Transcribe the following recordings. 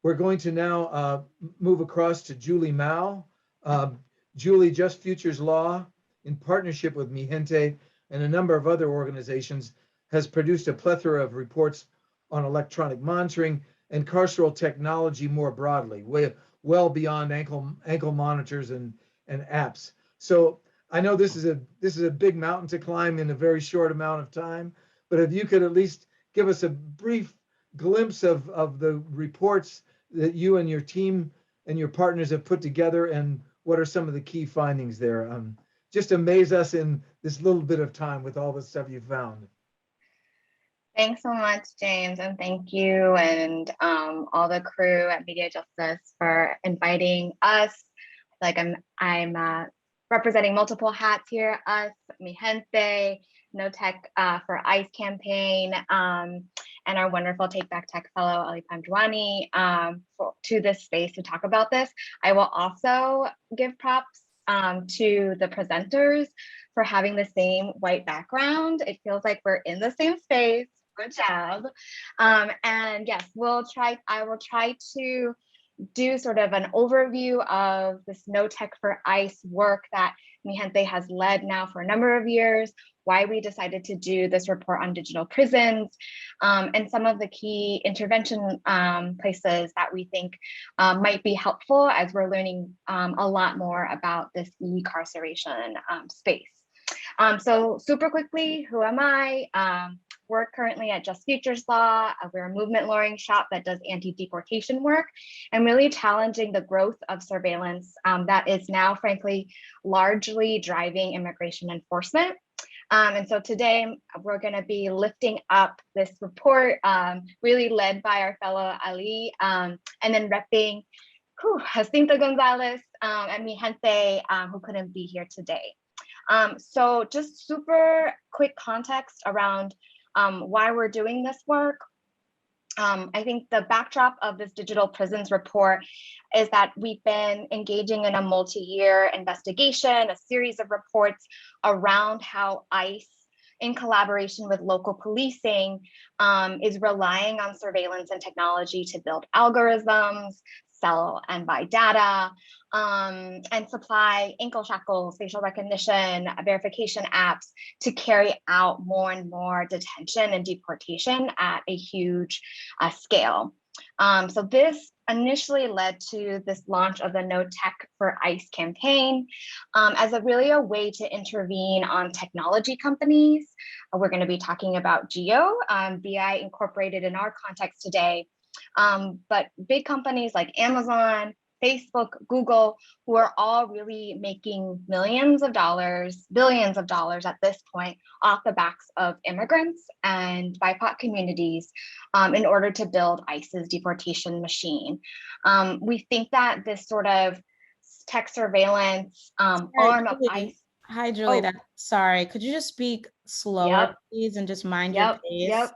We're going to now move across to Julie Mao. Julie, Just Futures Law, in partnership with Mi Gente and a number of other organizations, has produced a plethora of reports on electronic monitoring and carceral technology more broadly, well beyond ankle monitors and apps. So I know this is a big mountain to climb in a very short amount of time, but if you could at least give us a brief glimpse of the reports that you and your team and your partners have put together, and what are some of the key findings there? Just amaze us in this little bit of time with all the stuff you found. Thanks so much, James, and thank you and all the crew at Media Justice for inviting us. Like I'm representing multiple hats here, us, Mi Gente, No Tech for ICE campaign, and our wonderful Take Back Tech fellow, Ali Panjwani, to this space to talk about this. I will also give props to the presenters for having the same white background. It feels like we're in the same space. Good job. And yes, I will try to do sort of an overview of this No Tech for ICE work that Mi Gente has led now for a number of years, why we decided to do this report on digital prisons, and some of the key intervention places that we think might be helpful as we're learning a lot more about this e-carceration space. So super quickly, who am I? We're currently at Just Futures Law. We're a movement lawyering shop that does anti-deportation work and really challenging the growth of surveillance that is now, frankly, largely driving immigration enforcement. And so today we're going to be lifting up this report, really led by our fellow Ali, and then repping Jacinto Gonzalez and Mi Gente, who couldn't be here today. So just super quick context around why we're doing this work. I think the backdrop of this digital prisons report is that we've been engaging in a multi-year investigation, a series of reports around how ICE, in collaboration with local policing, is relying on surveillance and technology to build algorithms, sell and buy data, and supply ankle shackles, facial recognition, verification apps to carry out more and more detention and deportation at a huge scale. So this initially led to this launch of the No Tech for ICE campaign as a way to intervene on technology companies. We're going to be talking about Geo, BI incorporated in our context today. But big companies like Amazon, Facebook, Google, who are all really making millions of dollars, billions of dollars at this point off the backs of immigrants and BIPOC communities in order to build ICE's deportation machine. We think that this sort of tech surveillance arm of ICE. Hi, Julie. Sorry, could you just speak slower, please, and just mind your pace?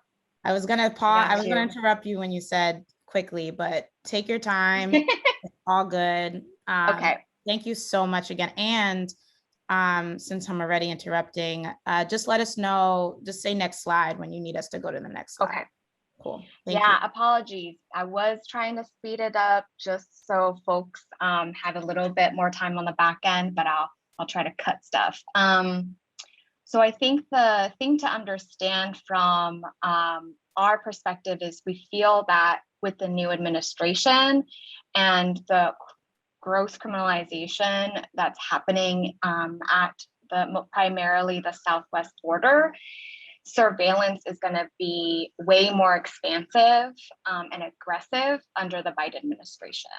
I was gonna pause. I was gonna interrupt you when you said quickly, but take your time. It's all good. Okay. Thank you so much again. And since I'm already interrupting, just let us know. Just say next slide when you need us to go to the next slide. Okay. Cool. Thank you. Apologies. I was trying to speed it up just so folks have a little bit more time on the back end, but I'll try to cut stuff. So I think the thing to understand from our perspective is we feel that with the new administration and the gross criminalization that's happening at primarily the southwest border, surveillance is going to be way more expansive and aggressive under the Biden administration.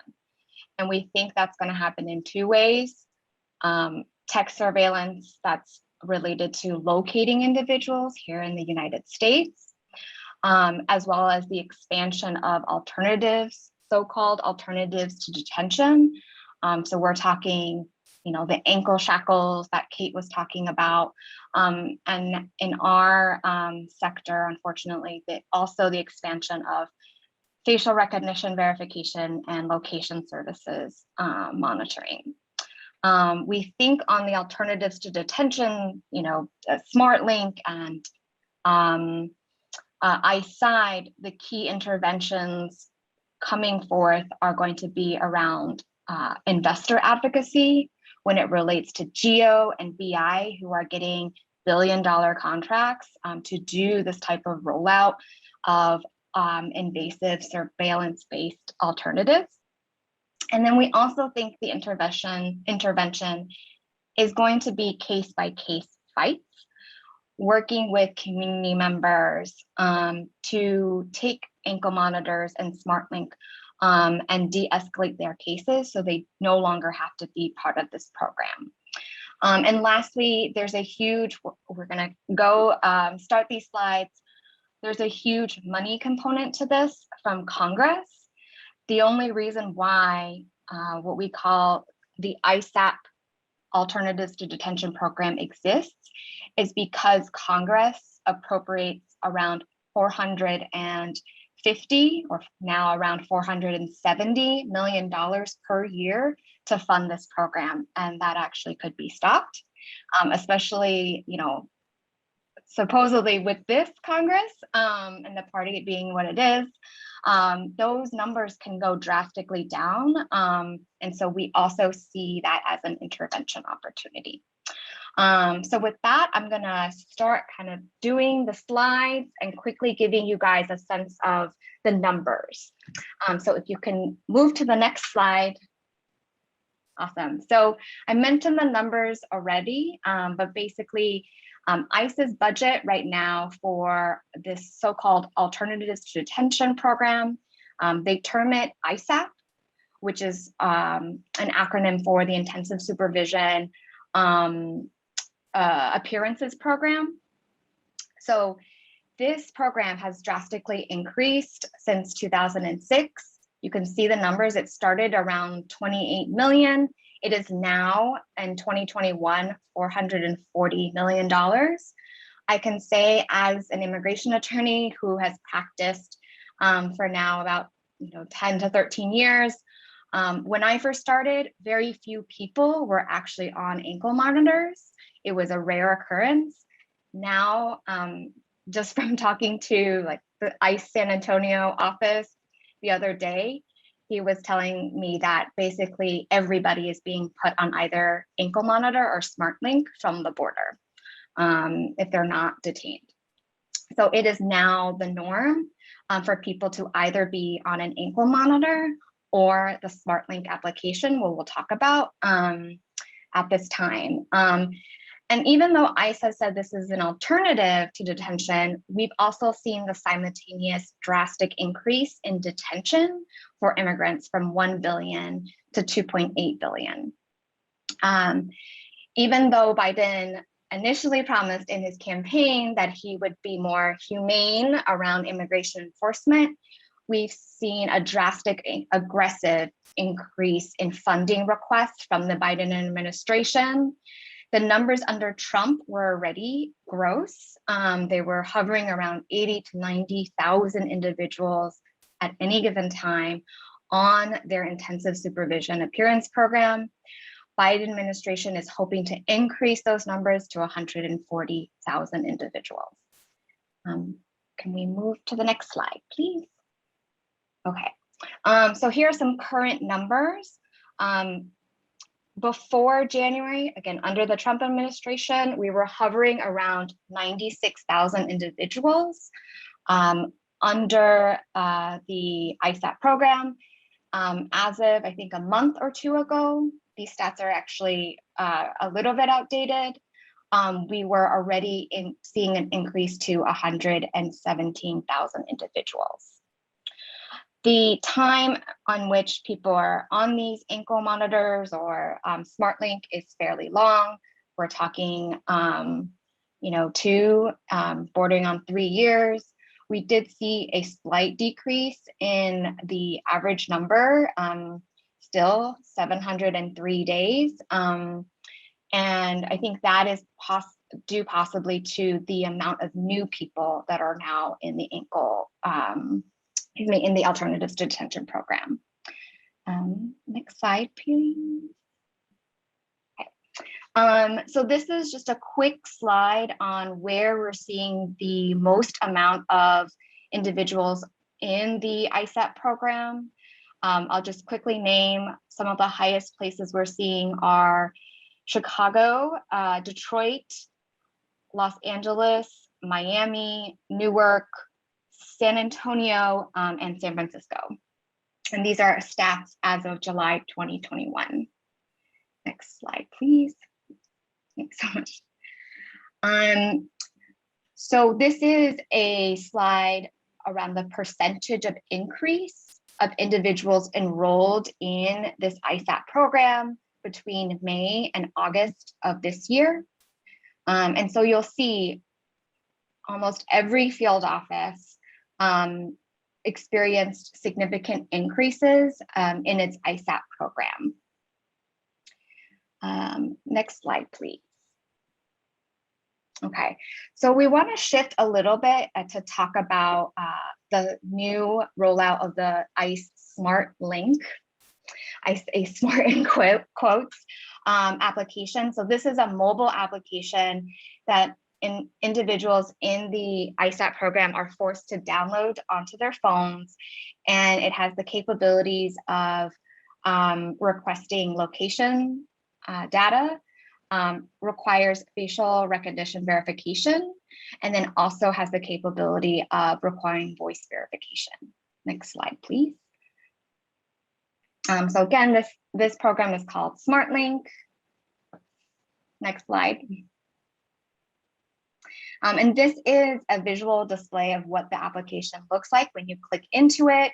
And we think that's going to happen in two ways. Tech surveillance that's related to locating individuals here in the United States, as well as the expansion of alternatives, so-called alternatives to detention. So we're talking, the ankle shackles that Kate was talking about. And in our sector, unfortunately, also the expansion of facial recognition verification and location services monitoring. We think on the alternatives to detention, SmartLink and ICE side, the key interventions coming forth are going to be around investor advocacy when it relates to GEO and BI, who are getting billion-dollar contracts to do this type of rollout of invasive surveillance-based alternatives. And then we also think the intervention is going to be case-by-case fights, working with community members to take ankle monitors and SmartLink and de-escalate their cases so they no longer have to be part of this program. And lastly, there's a huge, we're gonna go start these slides. There's a huge money component to this from Congress. The only reason why what we call the ISAP Alternatives to Detention Program exists is because Congress appropriates around $450 or now around $470 million per year to fund this program, and that actually could be stopped, especially, you know, supposedly with this Congress and the party being what it is, those numbers can go drastically down. And so we also see that as an intervention opportunity. So with that, I'm gonna start kind of doing the slides and quickly giving you guys a sense of the numbers. So if you can move to the next slide. Awesome. So I mentioned the numbers already, but basically ICE's budget right now for this so-called Alternatives to Detention program, they term it ISAP, which is an acronym for the Intensive Supervision Appearances Program. So this program has drastically increased since 2006. You can see the numbers. It started around 28 million. It is now in 2021, $440 million. I can say as an immigration attorney who has practiced for now about 10 to 13 years, when I first started, very few people were actually on ankle monitors. It was a rare occurrence. Now, just from talking to like the ICE San Antonio office the other day, he was telling me that basically everybody is being put on either ankle monitor or SmartLink from the border if they're not detained. So it is now the norm for people to either be on an ankle monitor or the SmartLink application, what we'll talk about at this time. And even though ICE has said this is an alternative to detention, we've also seen the simultaneous drastic increase in detention for immigrants from 1 billion to 2.8 billion. Even though Biden initially promised in his campaign that he would be more humane around immigration enforcement, we've seen a drastic, aggressive increase in funding requests from the Biden administration. The numbers under Trump were already gross. They were hovering around 80 to 90,000 individuals at any given time on their intensive supervision appearance program. Biden administration is hoping to increase those numbers to 140,000 individuals. Can we move to the next slide, please? Okay, so here are some current numbers. Before January, again, under the Trump administration, we were hovering around 96,000 individuals under the ISAP program. As of, I think, a month or two ago, these stats are actually a little bit outdated. We were already seeing an increase to 117,000 individuals. The time on which people are on these ankle monitors or SmartLink is fairly long. We're talking, 2, bordering on 3 years. We did see a slight decrease in the average number, still 703 days. And I think that is due possibly to the amount of new people that are now in the ankle in the Alternatives to Detention program. Next slide, please. Okay. So this is just a quick slide on where we're seeing the most amount of individuals in the ISAP program. I'll just quickly name some of the highest places we're seeing are Chicago, Detroit, Los Angeles, Miami, Newark, San Antonio, and San Francisco. And these are stats as of July 2021. Next slide, please. Thanks so much. So this is a slide around the percentage of increase of individuals enrolled in this ISAP program between May and August of this year. And so you'll see almost every field office experienced significant increases in its ISAP program. Next slide, please. Okay, so we want to shift a little bit to talk about the new rollout of the ICE Smart Link, I say smart in quotes, application. So this is a mobile application that individuals in the ISAP program are forced to download onto their phones, and it has the capabilities of requesting location data, requires facial recognition verification, and then also has the capability of requiring voice verification. Next slide, please. So again, this program is called SmartLink. Next slide. And this is a visual display of what the application looks like when you click into it.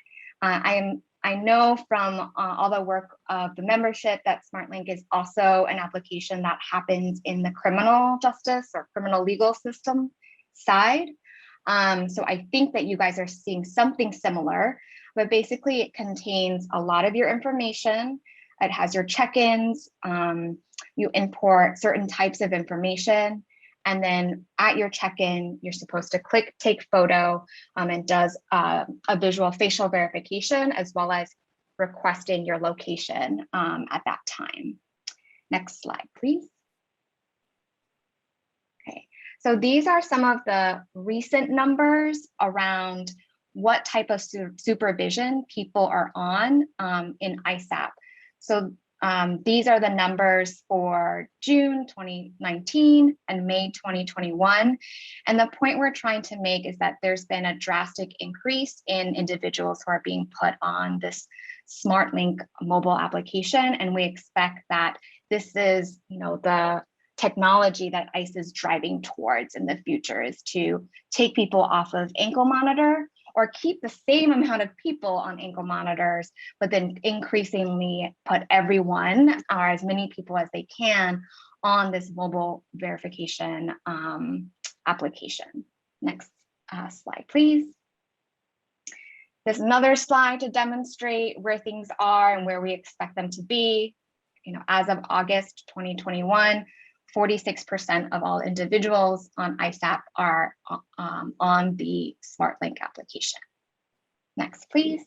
I know from all the work of the membership that SmartLink is also an application that happens in the criminal justice or criminal legal system side. So I think that you guys are seeing something similar, but basically it contains a lot of your information. It has your check-ins, you import certain types of information, and then at your check-in, you're supposed to click take photo, and does a visual facial verification as well as requesting your location at that time. Next slide, please. Okay, so these are some of the recent numbers around what type of supervision people are on in ISAP. So these are the numbers for June 2019 and May 2021. And the point we're trying to make is that there's been a drastic increase in individuals who are being put on this SmartLink mobile application. And we expect that this is, the technology that ICE is driving towards in the future, is to take people off of ankle monitor or keep the same amount of people on ankle monitors, but then increasingly put everyone or as many people as they can on this mobile verification application. Next slide, please. There's another slide to demonstrate where things are and where we expect them to be. As of August 2021, 46% of all individuals on ISAP are on the SmartLink application. Next, please.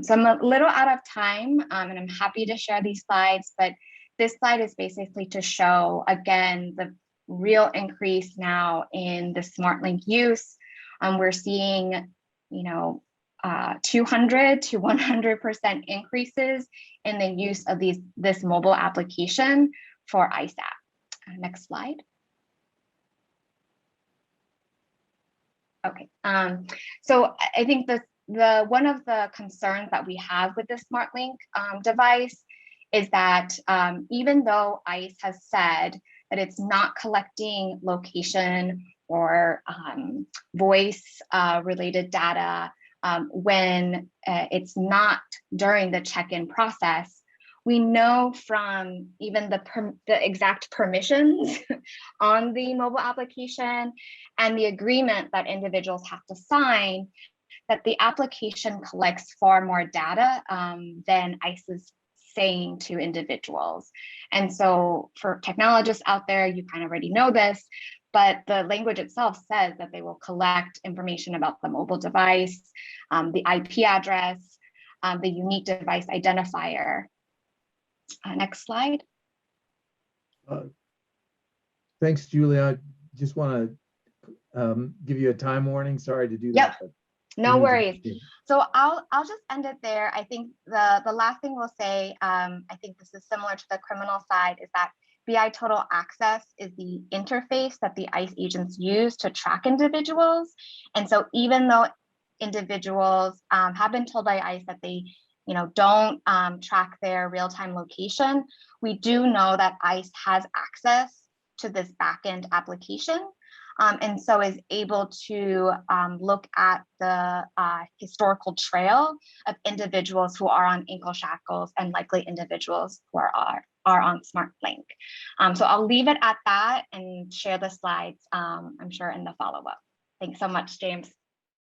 So I'm a little out of time, and I'm happy to share these slides, but this slide is basically to show, again, the real increase now in the SmartLink use. We're seeing, 200 to 100% increases in the use of this mobile application for ISAP. Next slide. Okay, so I think one of the concerns that we have with the SmartLink device is that even though ICE has said that it's not collecting location or voice related data when it's not during the check-in process, we know from even the exact permissions on the mobile application and the agreement that individuals have to sign that the application collects far more data than ICE is saying to individuals. And so for technologists out there, you kind of already know this, but the language itself says that they will collect information about the mobile device, the IP address, the unique device identifier. Next slide. Thanks, Julia. I just want to give you a time warning. Sorry to do that. Yep. No worries. So I'll just end it there. I think the last thing we'll say, I think this is similar to the criminal side, is that BI Total Access is the interface that the ICE agents use to track individuals. And so even though individuals have been told by ICE that they don't track their real-time location, we do know that ICE has access to this backend application. And so is able to look at the historical trail of individuals who are on ankle shackles and likely individuals who are on SmartLink. So I'll leave it at that and share the slides, I'm sure, in the follow-up. Thanks so much, James.